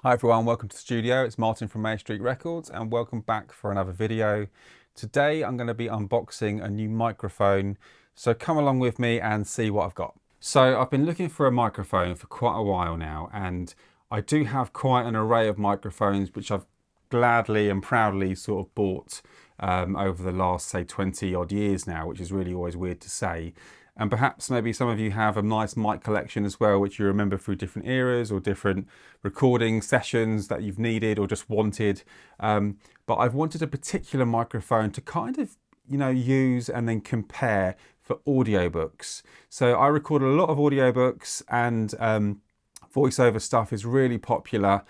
Hi everyone, welcome to the studio. It's Martin from Main Street Records and welcome back for another video. Today I'm going to be unboxing a new microphone, so come along with me and see what I've got. So I've been looking for a microphone for quite a while now, and I do have quite an array of microphones which I've gladly and proudly sort of bought over the last, say, 20 odd years now, which is really always weird to say. And perhaps maybe some of you have a nice mic collection as well, which you remember through different eras or different recording sessions that you've needed or just wanted. But I've wanted a particular microphone to kind of, use and then compare for audiobooks. So I record a lot of audiobooks, and voiceover stuff is really popular.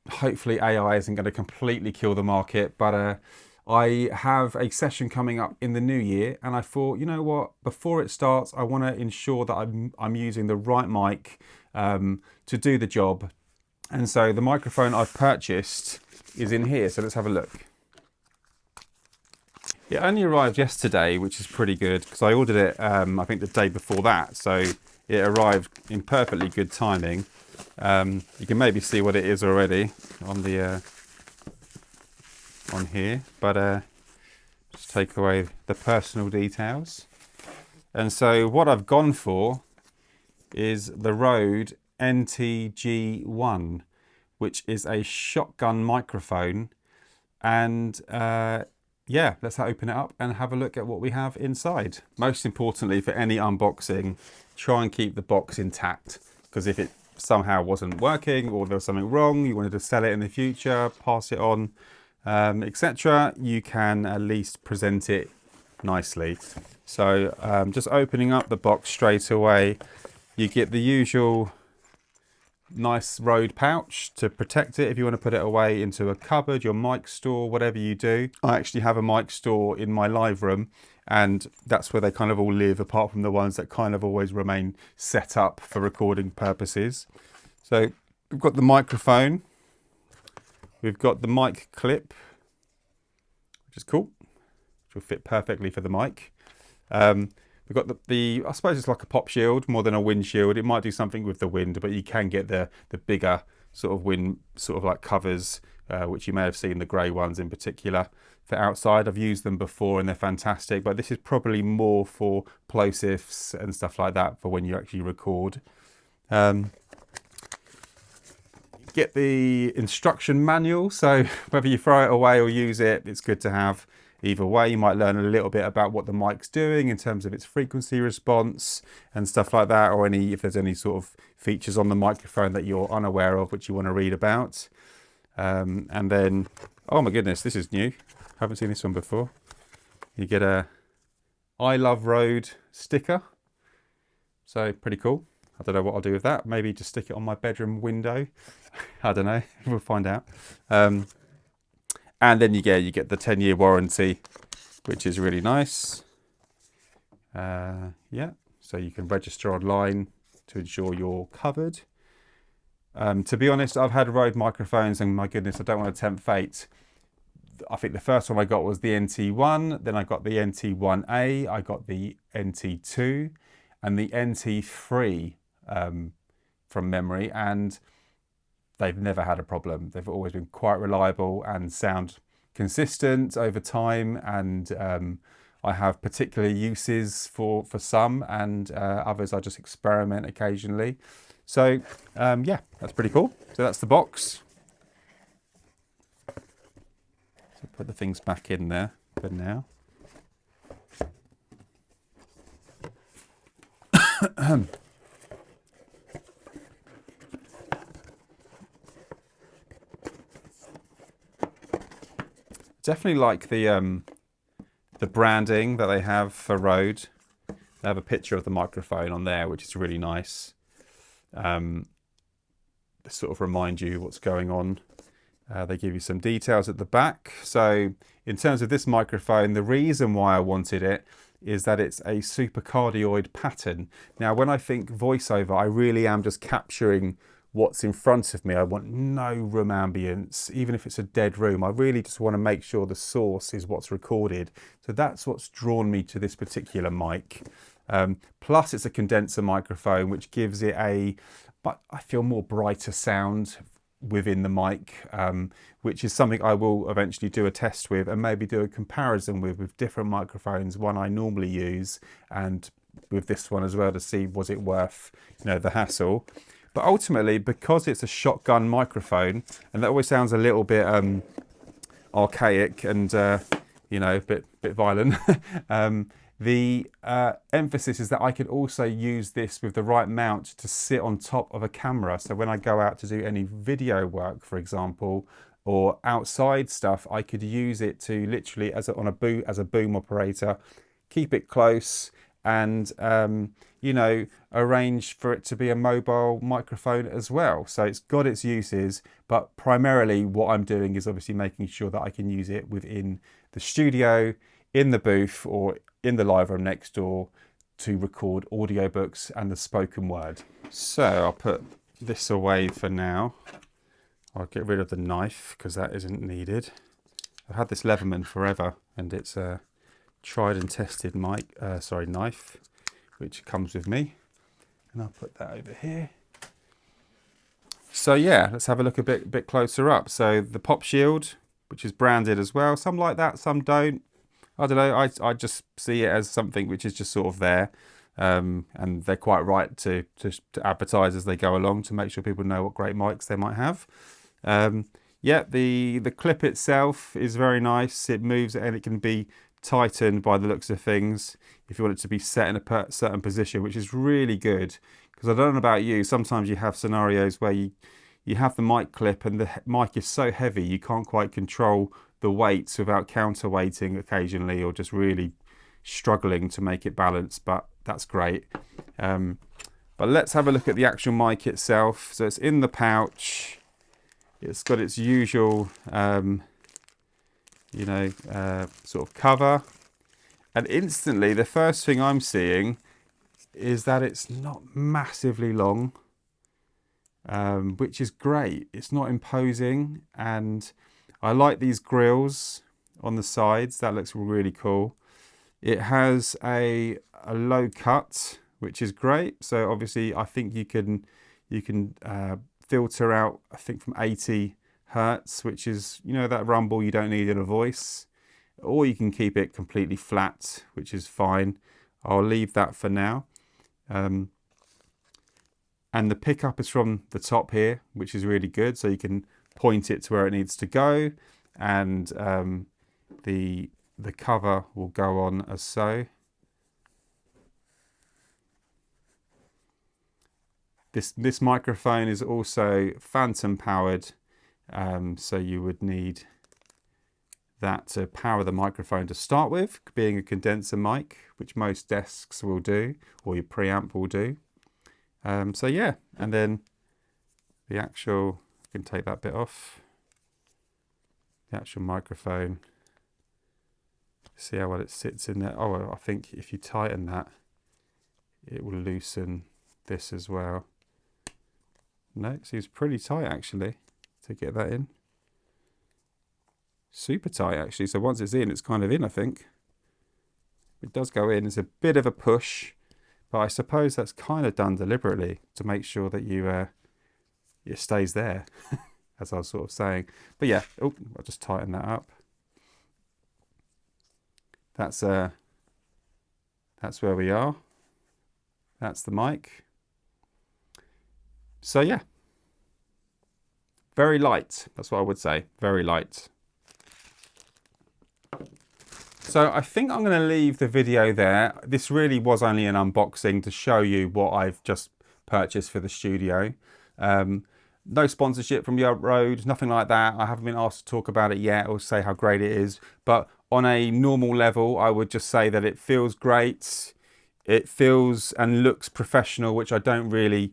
Hopefully AI isn't going to completely kill the market, but I have a session coming up in the new year, and I thought, you know what, before it starts, I want to ensure that I'm using the right mic to do the job. And so the microphone I've purchased is in here, so let's have a look. It only arrived yesterday, which is pretty good, because I ordered it, I think the day before that, so it arrived in perfectly good timing. You can maybe see what it is already on the on here, but just take away the personal details. And so what I've gone for is the Rode NTG1, which is a shotgun microphone. And yeah, let's open it up and have a look at what we have inside. Most importantly, for any unboxing, try and keep the box intact, because if it somehow wasn't working or there was something wrong, you wanted to sell it in the future, pass it on, etc., you can at least present it nicely. So just opening up the box straight away, you get the usual nice Rode pouch to protect it if you want to put it away into a cupboard, your mic store, whatever you do. I actually have a mic store in my live room, and that's where they kind of all live, apart from the ones that kind of always remain set up for recording purposes. So we've got the microphone. We've got the mic clip, which is cool, which will fit perfectly for the mic. We've got the I suppose it's like a pop shield more than a wind shield. It might do something with the wind, but you can get the bigger sort of wind sort of like covers, which you may have seen, the grey ones in particular, for outside. I've used them before and they're fantastic, but this is probably more for plosives and stuff like that for when you actually record. Get the instruction manual, so whether you throw it away or use it, it's good to have. Either way, you might learn a little bit about what the mic's doing in terms of its frequency response and stuff like that, or if there's any sort of features on the microphone that you're unaware of which you want to read about. And then, oh my goodness, this is new. Haven't seen this one before. You get a I Love Rode sticker, so pretty cool. I don't know what I'll do with that. Maybe just stick it on my bedroom window. I don't know. We'll find out. And then you get the 10-year warranty, which is really nice. Yeah, so you can register online to ensure you're covered. To be honest, I've had Rode microphones, and my goodness, I don't want to tempt fate. I think the first one I got was the NT1, then I got the NT1A, I got the NT2, and the NT3 from memory, and they've never had a problem. They've always been quite reliable and sound consistent over time, and I have particular uses for some, and others I just experiment occasionally. So yeah, that's pretty cool. So that's the box. So put the things back in there for now. Definitely like the branding that they have for Rode. They have a picture of the microphone on there, which is really nice. They sort of remind you what's going on. They give you some details at the back. So in terms of this microphone, the reason why I wanted it is that it's a supercardioid pattern. Now, when I think voiceover, I really am just capturing what's in front of me. I want no room ambience, even if it's a dead room. I really just want to make sure the source is what's recorded. So that's what's drawn me to this particular mic. Plus it's a condenser microphone, which gives it but I feel more brighter sound within the mic, which is something I will eventually do a test with and maybe do a comparison with different microphones, one I normally use and with this one as well, to see was it worth, you know, the hassle. But ultimately, because it's a shotgun microphone, and that always sounds a little bit archaic and you know, a bit violent. The emphasis is that I could also use this with the right mount to sit on top of a camera. So when I go out to do any video work, for example, or outside stuff, I could use it to literally as a boom operator, keep it close, and you know, arrange for it to be a mobile microphone as well. So it's got its uses, but primarily what I'm doing is obviously making sure that I can use it within the studio, in the booth, or in the live room next door to record audiobooks and the spoken word. So I'll put this away for now. I'll get rid of the knife because that isn't needed. I've had this Leatherman forever, and it's a tried and tested knife, which comes with me. And I'll put that over here. So yeah, let's have a look a bit closer up. So the pop shield, which is branded as well. Some like that, some don't. I don't know, I just see it as something which is just sort of there. And they're quite right to advertise as they go along to make sure people know what great mics they might have. Yeah, the clip itself is very nice. It moves and it can be tightened by the looks of things if you want it to be set in a certain position, which is really good. Because I don't know about you, sometimes you have scenarios where you have the mic clip and the mic is so heavy you can't quite control the weights without counterweighting occasionally, or just really struggling to make it balance, but that's great. But let's have a look at the actual mic itself. So it's in the pouch. It's got its usual you know, sort of cover, and instantly the first thing I'm seeing is that it's not massively long, which is great. It's not imposing, and I like these grills on the sides. That looks really cool. It has a low cut, which is great. So obviously I think you can filter out, I think, from 80 Hertz, which is, you know, that rumble you don't need in a voice, or you can keep it completely flat, which is fine. I'll leave that for now. And the pickup is from the top here, which is really good, so you can point it to where it needs to go, and the cover will go on as so. This microphone is also phantom powered. So you would need that to power the microphone to start with, being a condenser mic, which most desks will do, or your preamp will do. So yeah, and then the actual, I can take that bit off, the actual microphone, see how well it sits in there. Oh, I think if you tighten that, it will loosen this as well. No, it seems pretty tight actually to get that in. Super tight actually, so once it's in, it's kind of in, I think. It does go in, it's a bit of a push, but I suppose that's kind of done deliberately to make sure that it stays there, as I was sort of saying. But yeah, oh, I'll just tighten that up. That's where we are. That's the mic. So yeah, very light. That's what I would say. Very light. So I think I'm going to leave the video there. This really was only an unboxing to show you what I've just purchased for the studio. No sponsorship from Rode, nothing like that. I haven't been asked to talk about it yet or say how great it is. But on a normal level, I would just say that it feels great. It feels and looks professional, which I don't really,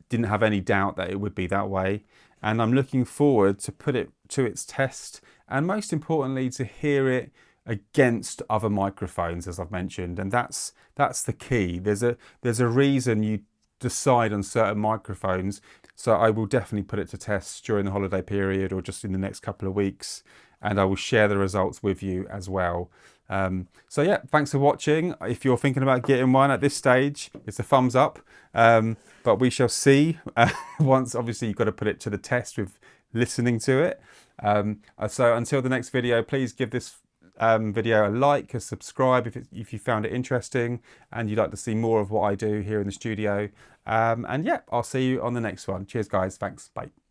didn't have any doubt that it would be that way. And I'm looking forward to put it to its test, and most importantly, to hear it against other microphones, as I've mentioned. And that's the key. There's a reason you decide on certain microphones. So I will definitely put it to test during the holiday period or just in the next couple of weeks, and I will share the results with you as well. So yeah, thanks for watching. If you're thinking about getting one at this stage, it's a thumbs up. But we shall see. Once, obviously, you've got to put it to the test with listening to it. So until the next video, please give this video a like, a subscribe if you found it interesting and you'd like to see more of what I do here in the studio. And yeah, I'll see you on the next one. Cheers guys, thanks, bye.